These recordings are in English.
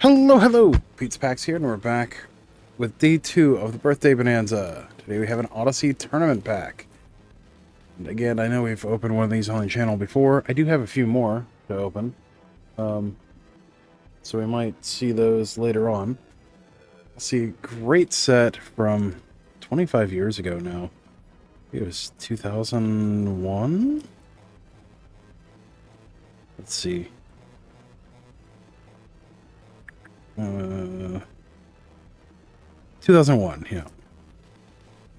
Hello, hello! Pete's Packs here, and we're back with day 2 of the Birthday Bonanza. Today we have an Odyssey Tournament Pack. And again, I know we've opened one of these on the channel before. I do have a few more to open. So we might see those later on. See, great set from 25 years ago now. It was 2001? Let's see. 2001, yeah.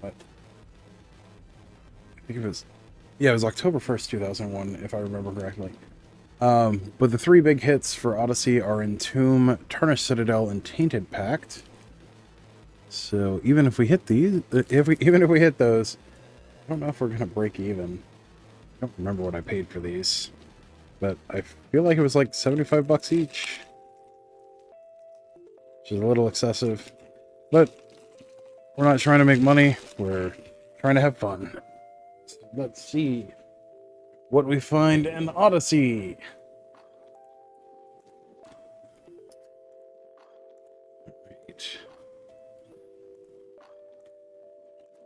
But I think it was, yeah, it was October 1st, 2001, if I remember correctly. But the three big hits for Odyssey are Entomb, Tarnished Citadel, and Tainted Pact. So even if we hit these, even if we hit those, I don't know if we're gonna break even. I don't remember what I paid for these, but I feel like it was like 75 bucks each, which is a little excessive. But we're not trying to make money. We're trying to have fun. So let's see what we find in Odyssey. Right.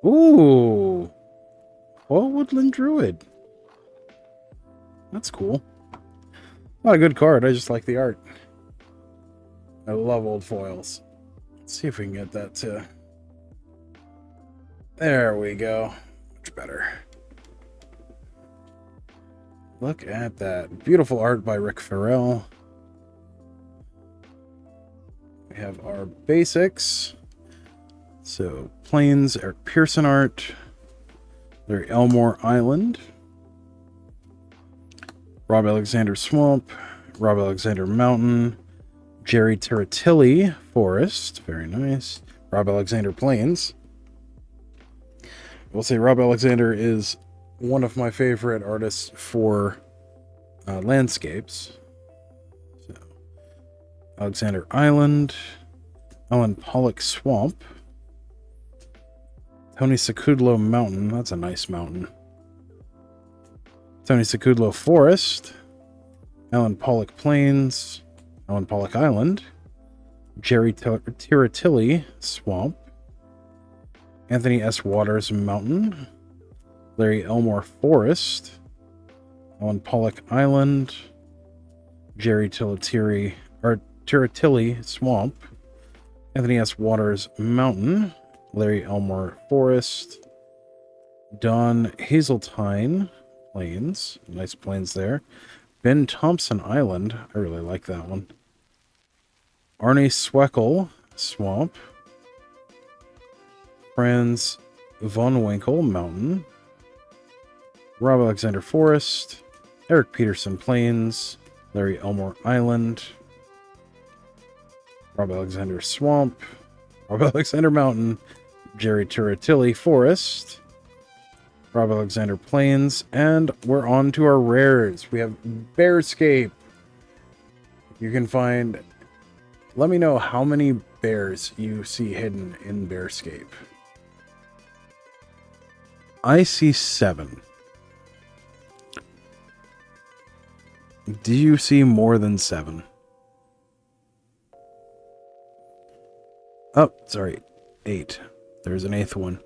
Ooh. Oh, Woodland Druid. That's cool. Not a good card. I just like the art. I love old foils. Let's see if we can get that to... There we go. Much better. Look at that. Beautiful art by Rick Farrell. We have our basics. So, Plains, Eric Pearson art. Larry Elmore Island. Rob Alexander Swamp. Rob Alexander Mountain. Jerry Tiratilli Forest. Very nice. Rob Alexander Plains. We'll say Rob Alexander is one of my favorite artists for landscapes. So, Alexander Island. Alan Pollock Swamp. Tony Sakudlo Mountain. That's a nice mountain. Tony Sakudlo Forest. Alan Pollock Plains. Alan Pollock Island. Jerry Tiratilli Swamp. Anthony S. Waters Mountain. Larry Elmore Forest. Alan Pollock Island. Jerry Tiratilli Swamp. Anthony S. Waters Mountain. Larry Elmore Forest. Don Hazeltine Plains. Nice plains there. Ben Thompson Island. I really like that one. Arnie Sweckel Swamp. Franz Von Winkle Mountain. Rob Alexander Forest. Eric Peterson Plains. Larry Elmore Island. Rob Alexander Swamp. Rob Alexander Mountain. Jerry Tiratilli Forest. Rob Alexander Plains. And we're on to our rares. We have Bearscape. You can find... Let me know how many bears you see hidden in Bearscape. I see 7. Do you see more than 7? Oh, sorry. 8. There's an 8th one.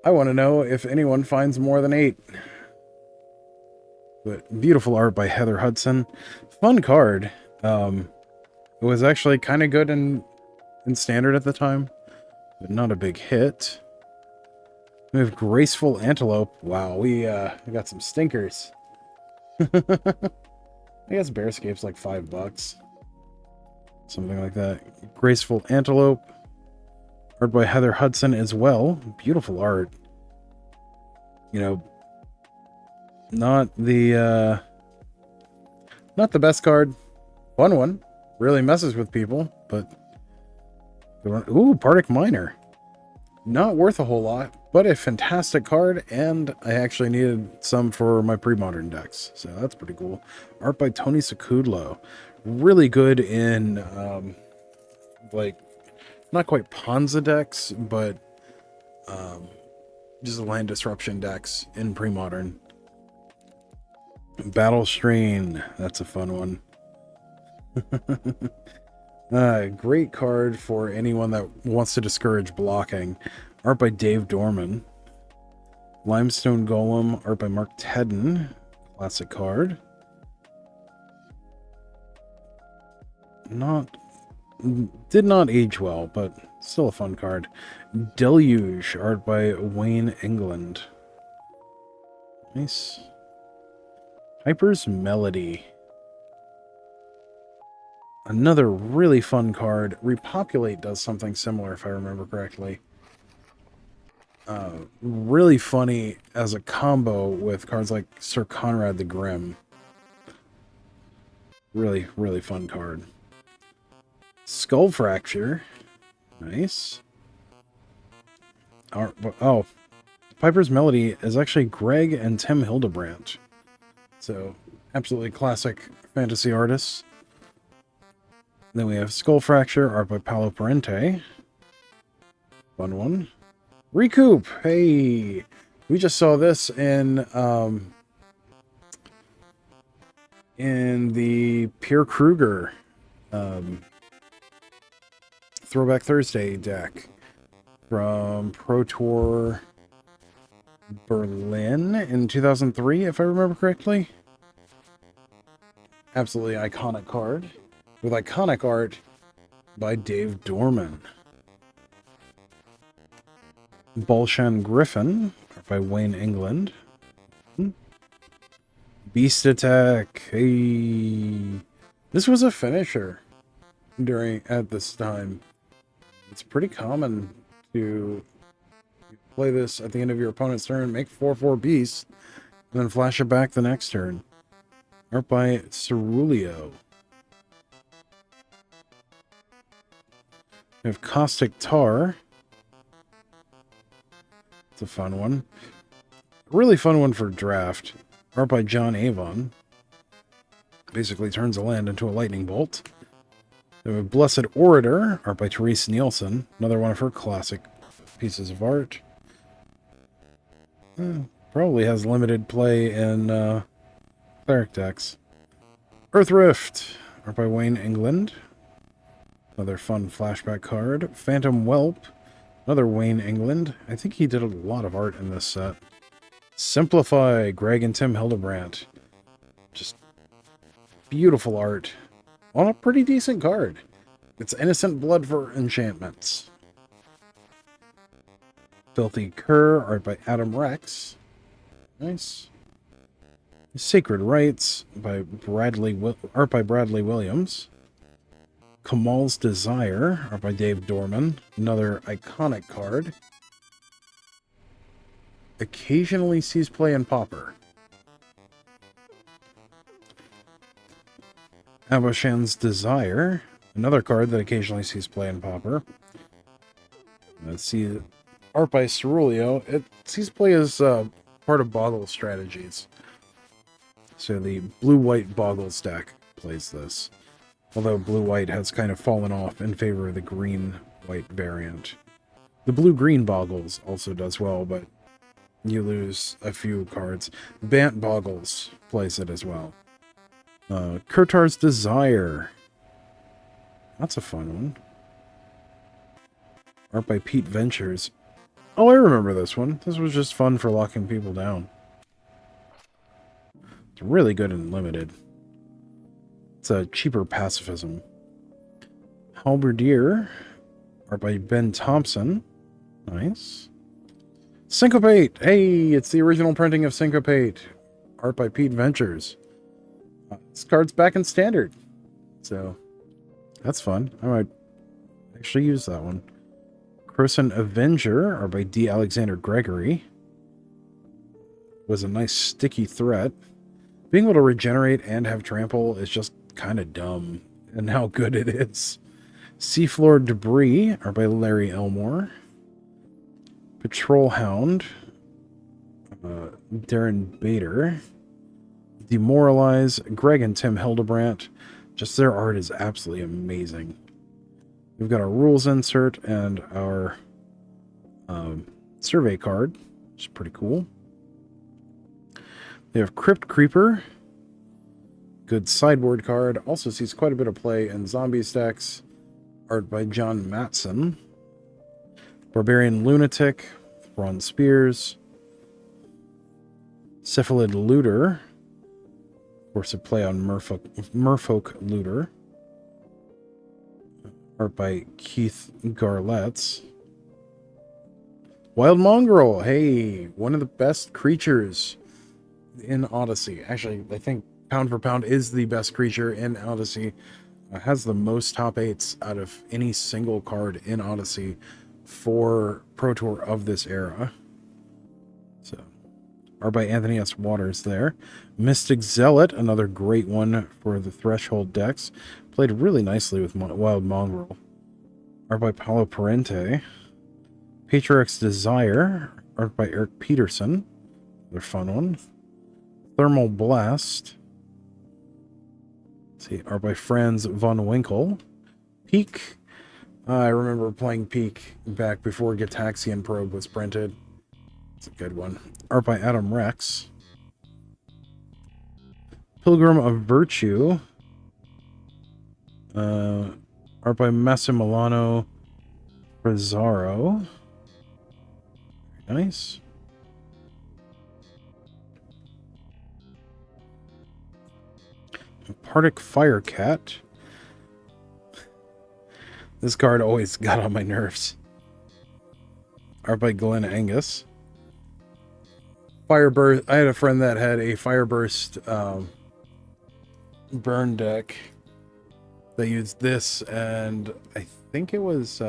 I want to know if anyone finds more than 8. But beautiful art by Heather Hudson. Fun card. It was actually kind of good in standard at the time, but not a big hit. We have Graceful Antelope. Wow, we got some stinkers. I guess Bearscape's like $5. Something like that. Graceful Antelope. Art by Heather Hudson as well. Beautiful art. You know, not the best card. Fun one. Really messes with people, but... Ooh, Partick Miner. Not worth a whole lot, but a fantastic card, and I actually needed some for my premodern decks, so that's pretty cool. Art by Tony Sakudlo. Really good in, like, not quite Ponza decks, but just land disruption decks in premodern. Battle Strain. That's a fun one. Great card for anyone that wants to discourage blocking. Art by Dave Dorman. Limestone Golem, art by Mark Tedden. Classic card. Did not age well, but still a fun card. Deluge, art by Wayne England. Nice. Hyper's Melody. Another really fun card. Repopulate does something similar, if I remember correctly. Really funny as a combo with cards like Sir Conrad the Grim. Really, really fun card. Skull Fracture. Nice. Oh, Piper's Melody is actually Greg and Tim Hildebrandt. So, absolutely classic fantasy artists. Then we have Skull Fracture, art by Paolo Parente. Fun one. Recoup! Hey! We just saw this in the Pierre Kruger Throwback Thursday deck from Pro Tour Berlin in 2003, if I remember correctly. Absolutely iconic card with iconic art by Dave Dorman. Balshan Griffin by Wayne England. Beast Attack. Hey, this was a finisher at this time. It's pretty common to play this at the end of your opponent's turn, make 4/4 beast, and then flash it back the next turn. Art by Cerulio. We have Caustic Tar. It's a fun one. A really fun one for draft. Art by John Avon. Basically turns a land into a lightning bolt. Then we have Blessed Orator, art by Therese Nielsen. Another one of her classic pieces of art. Probably has limited play in cleric decks. Earth Rift, art by Wayne England. Another fun flashback card. Phantom Whelp, another Wayne England. I think he did a lot of art in this set. Simplify, Greg and Tim Hildebrandt. Just beautiful art on a pretty decent card. It's Innocent Blood for enchantments. Filthy Cur, art by Adam Rex. Nice. Sacred Rites by art by Bradley Williams. Kamal's Desire, art by Dave Dorman. Another iconic card. Occasionally sees play in Pauper. Aboshan's Desire, another card that occasionally sees play in Pauper. Let's see, art by Cerulio. It sees play as part of Boggle strategies. So the blue-white Boggles deck plays this. Although blue-white has kind of fallen off in favor of the green-white variant. The blue-green Boggles also does well, but you lose a few cards. Bant Boggles plays it as well. Kurtar's Desire. That's a fun one. Art by Pete Ventures. Oh, I remember this one. This was just fun for locking people down. It's really good and limited. It's a cheaper pacifism. Halberdier. Art by Ben Thompson. Nice. Syncopate! Hey, it's the original printing of Syncopate. Art by Pete Ventures. This card's back in standard. So, that's fun. I might actually use that one. Croson Avenger, art by D. Alexander Gregory. Was a nice sticky threat. Being able to regenerate and have trample is just kind of dumb and how good it is. Seafloor Debris, art by Larry Elmore. Patrol Hound, Darren Bader. Demoralize, Greg and Tim Hildebrandt. Just their art is absolutely amazing. We've got our rules insert and our survey card, which is pretty cool. They have Crypt Creeper, Good sideboard card. Also sees quite a bit of play in Zombies decks. Art by John Matson. Barbarian Lunatic. Bronze Spears. Cephalid Looter. Force of play on Merfolk Looter. Art by Keith Garletts. Wild Mongrel. Hey, one of the best creatures in Odyssey. Actually, I think pound for pound is the best creature in Odyssey. Has the most top 8s out of any single card in Odyssey for Pro Tour of this era. So, art by Anthony S. Waters there. Mystic Zealot, another great one for the Threshold decks. Played really nicely with Wild Mongrel. Art by Paolo Parente. Patriarch's Desire, art by Eric Peterson. Another fun one. Thermal Blast. Let's see, art by Franz von Winkle. Peak. I remember playing Peak back before Gitaxian Probe was printed. It's a good one. Art by Adam Rex. Pilgrim of Virtue. Art by Massimiliano Prezzaro. Very nice. Partic Firecat. This card always got on my nerves. Art by Glenn Angus. Fireburst. I had a friend that had a Fireburst burn deck that used this, and I think it was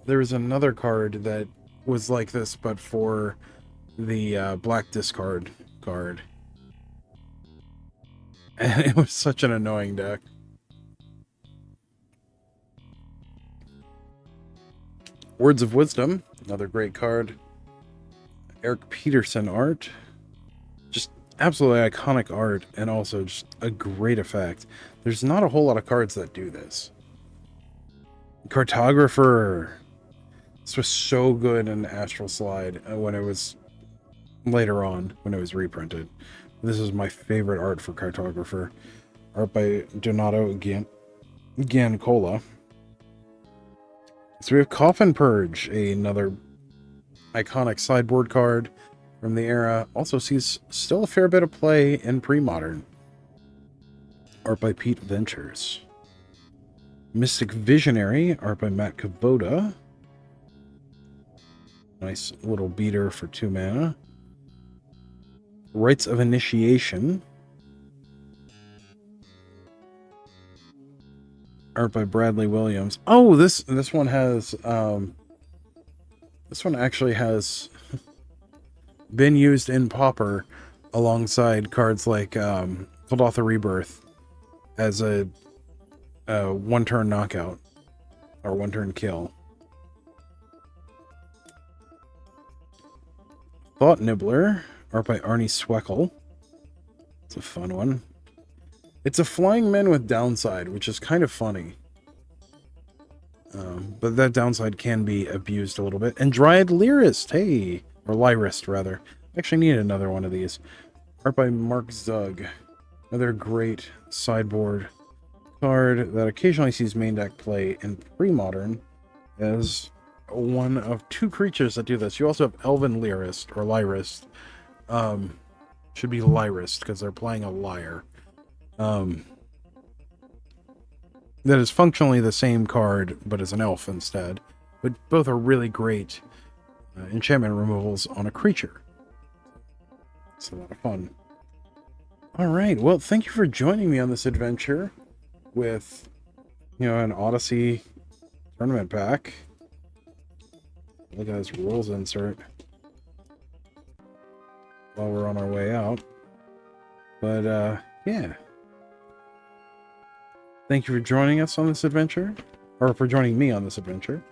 there was another card that was like this, but for the black discard card. And it was such an annoying deck. Words of Wisdom, another great card. Eric Peterson art. Just absolutely iconic art, and also just a great effect. There's not a whole lot of cards that do this. Cartographer. This was so good in Astral Slide when it was later on, when it was reprinted. This is my favorite art for Cartographer. Art by Donato Giancola. So we have Coffin Purge, another iconic sideboard card from the era. Also sees still a fair bit of play in premodern. Art by Pete Ventures. Mystic Visionary, art by Matt Kubota. Nice little beater for 2 mana. Rites of Initiation. Art by Bradley Williams. Oh, this one has this one actually has been used in Pauper alongside cards like Kuldotha Rebirth as a 1-turn knockout or 1-turn kill. Thought Nibbler, art by Arnie Sweckel. It's a fun one. It's a flying man with downside, which is kind of funny. But that downside can be abused a little bit. And Dryad Lyrist, hey! Or Lyrist, rather. I actually need another one of these. Art by Mark Zug. Another great sideboard card that occasionally sees main deck play in premodern as one of 2 creatures that do this. You also have Elven Lyrist, or Lyrist. Should be Lyrist, because they're playing a lyre. That is functionally the same card, but as an elf instead. But both are really great enchantment removals on a creature. It's a lot of fun. Alright, well, thank you for joining me on this adventure with, an Odyssey Tournament Pack. Look at this rules insert while we're on our way out. But, yeah. Thank you for joining us on this adventure, or for joining me on this adventure.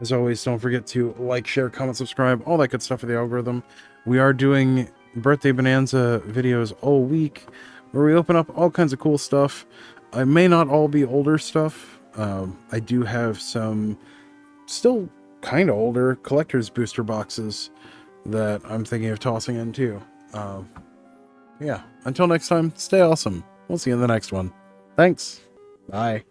As always, don't forget to like, share, comment, subscribe, all that good stuff for the algorithm. We are doing Birthday Bonanza videos all week, where we open up all kinds of cool stuff. I may not all be older stuff. I do have some still kind of older collector's booster boxes that I'm thinking of tossing in too. Yeah, until next time, stay awesome. We'll see you in the next one. Thanks. Bye.